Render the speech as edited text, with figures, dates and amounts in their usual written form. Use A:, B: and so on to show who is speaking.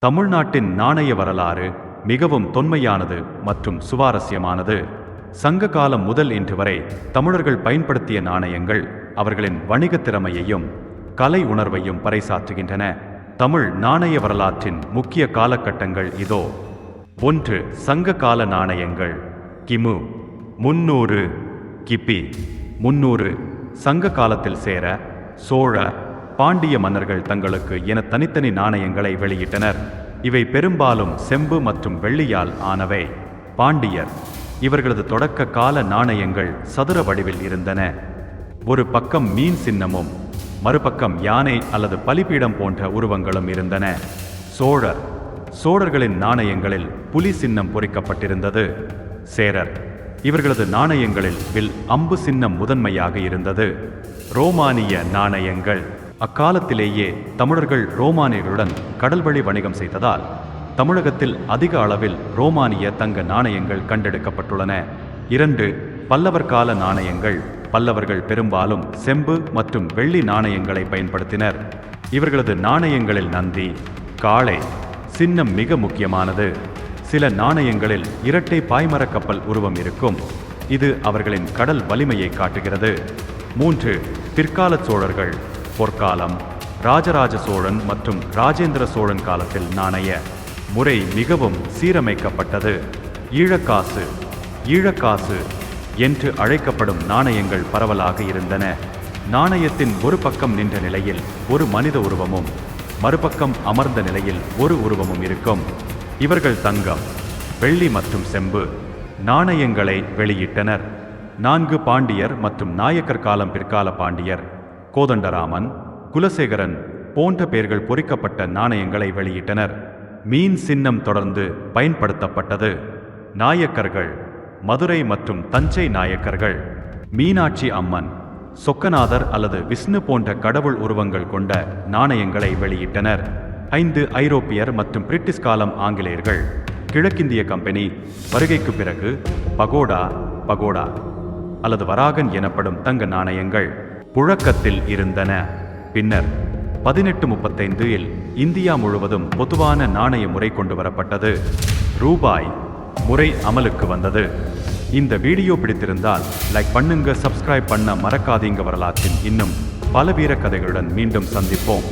A: தமிழ்நாட்டின் நாணய வரலாறு மிகவும் தொன்மையானது மற்றும் சுவாரஸ்யமானது. சங்க காலம் முதல் இன்று வரை தமிழர்கள் பயன்படுத்திய நாணயங்கள் அவர்களின் வணிகத் திறமையையும் கலை உணர்வையும் பறைசாற்றுகின்றன. தமிழ் நாணய வரலாற்றின் முக்கிய காலகட்டங்கள் இதோ. 1. சங்க கால நாணயங்கள். கிமு 300 கிபி 300 சங்க காலத்தில் சேர, சோழ, பாண்டிய மன்னர்கள் தங்களுக்கு என தனித்தனி நாணயங்களை வெளியிட்டனர். இவை பெரும்பாலும் செம்பு மற்றும் வெள்ளியால் ஆனவை. பாண்டியர் இவர்களது தொடக்க கால நாணயங்கள் சதுர வடிவில் இருந்தன. ஒரு பக்கம் மீன் சின்னமும் மறுபக்கம் யானை அல்லது பலிபீடம் போன்ற உருவங்களும் இருந்தன. சோழர்களின் நாணயங்களில் புலி சின்னம் பொறிக்கப்பட்டிருந்தது. சேரர் இவர்களது நாணயங்களில் வில் அம்பு சின்னம் முதன்மையாக இருந்தது. ரோமானிய நாணயங்கள். அக்காலத்திலேயே தமிழர்கள் ரோமானியர்களுடன் கடல்வழி வணிகம் செய்ததால் தமிழகத்தில் அதிக அளவில் ரோமானிய தங்க நாணயங்கள் கண்டெடுக்கப்பட்டுள்ளன. 2. பல்லவர் கால நாணயங்கள். பல்லவர்கள் பெரும்பாலும் செம்பு மற்றும் வெள்ளி நாணயங்களை பயன்படுத்தினர். இவர்களது நாணயங்களில் நந்தி, காளை சின்னம் மிக முக்கியமானது. சில நாணயங்களில் இரட்டை பாய்மரக் கப்பல் உருவம் இருக்கும். இது அவர்களின் கடல் வலிமையை காட்டுகிறது. 3. பிற்கால சோழர்கள். பொற்காலம். ராஜராஜ சோழன் மற்றும் ராஜேந்திர சோழன் காலத்தில் நாணய முறை மிகவும் சீரமைக்கப்பட்டது. ஈழக்காசு என்று அழைக்கப்படும் நாணயங்கள் பரவலாக இருந்தன. நாணயத்தின் ஒரு பக்கம் நின்ற நிலையில் ஒரு மனித உருவமும் மறுபக்கம் அமர்ந்த நிலையில் ஒரு உருவமும் இருக்கும். இவர்கள் தங்கம், வெள்ளி மற்றும் செம்பு நாணயங்களை வெளியிட்டனர். 4. பாண்டியர் மற்றும் நாயக்கர் காலம். பிற்கால பாண்டியர் கோதண்டராமன், குலசேகரன் போன்ற பெயர்கள் பொறிக்கப்பட்ட நாணயங்களை வெளியிட்டனர். மீன் சின்னம் தொடர்ந்து பயன்படுத்தப்பட்டது. நாயக்கர்கள். மதுரை மற்றும் தஞ்சை நாயக்கர்கள் மீனாட்சி அம்மன், சொக்கநாதர் அல்லது விஷ்ணு போன்ற கடவுள் உருவங்கள் கொண்ட நாணயங்களை வெளியிட்டனர். 5. ஐரோப்பியர் மற்றும் பிரிட்டிஷ் காலம். ஆங்கிலேயர்கள். கிழக்கிந்திய கம்பெனி வருகைக்கு பிறகு பகோடா அல்லது வராகன் எனப்படும் தங்க நாணயங்கள் புழக்கத்தில் இருந்தன. பின்னர் 1835 இந்தியா முழுவதும் பொதுவான நாணய முறை கொண்டு வரப்பட்டது. ரூபாய் முறை அமலுக்கு வந்தது. இந்த வீடியோ பிடித்திருந்தால் லைக் பண்ணுங்க, சப்ஸ்கிரைப் பண்ண மறக்காதீங்க. வரலாற்றின் இன்னும் பல வீர கதைகளுடன் மீண்டும் சந்திப்போம்.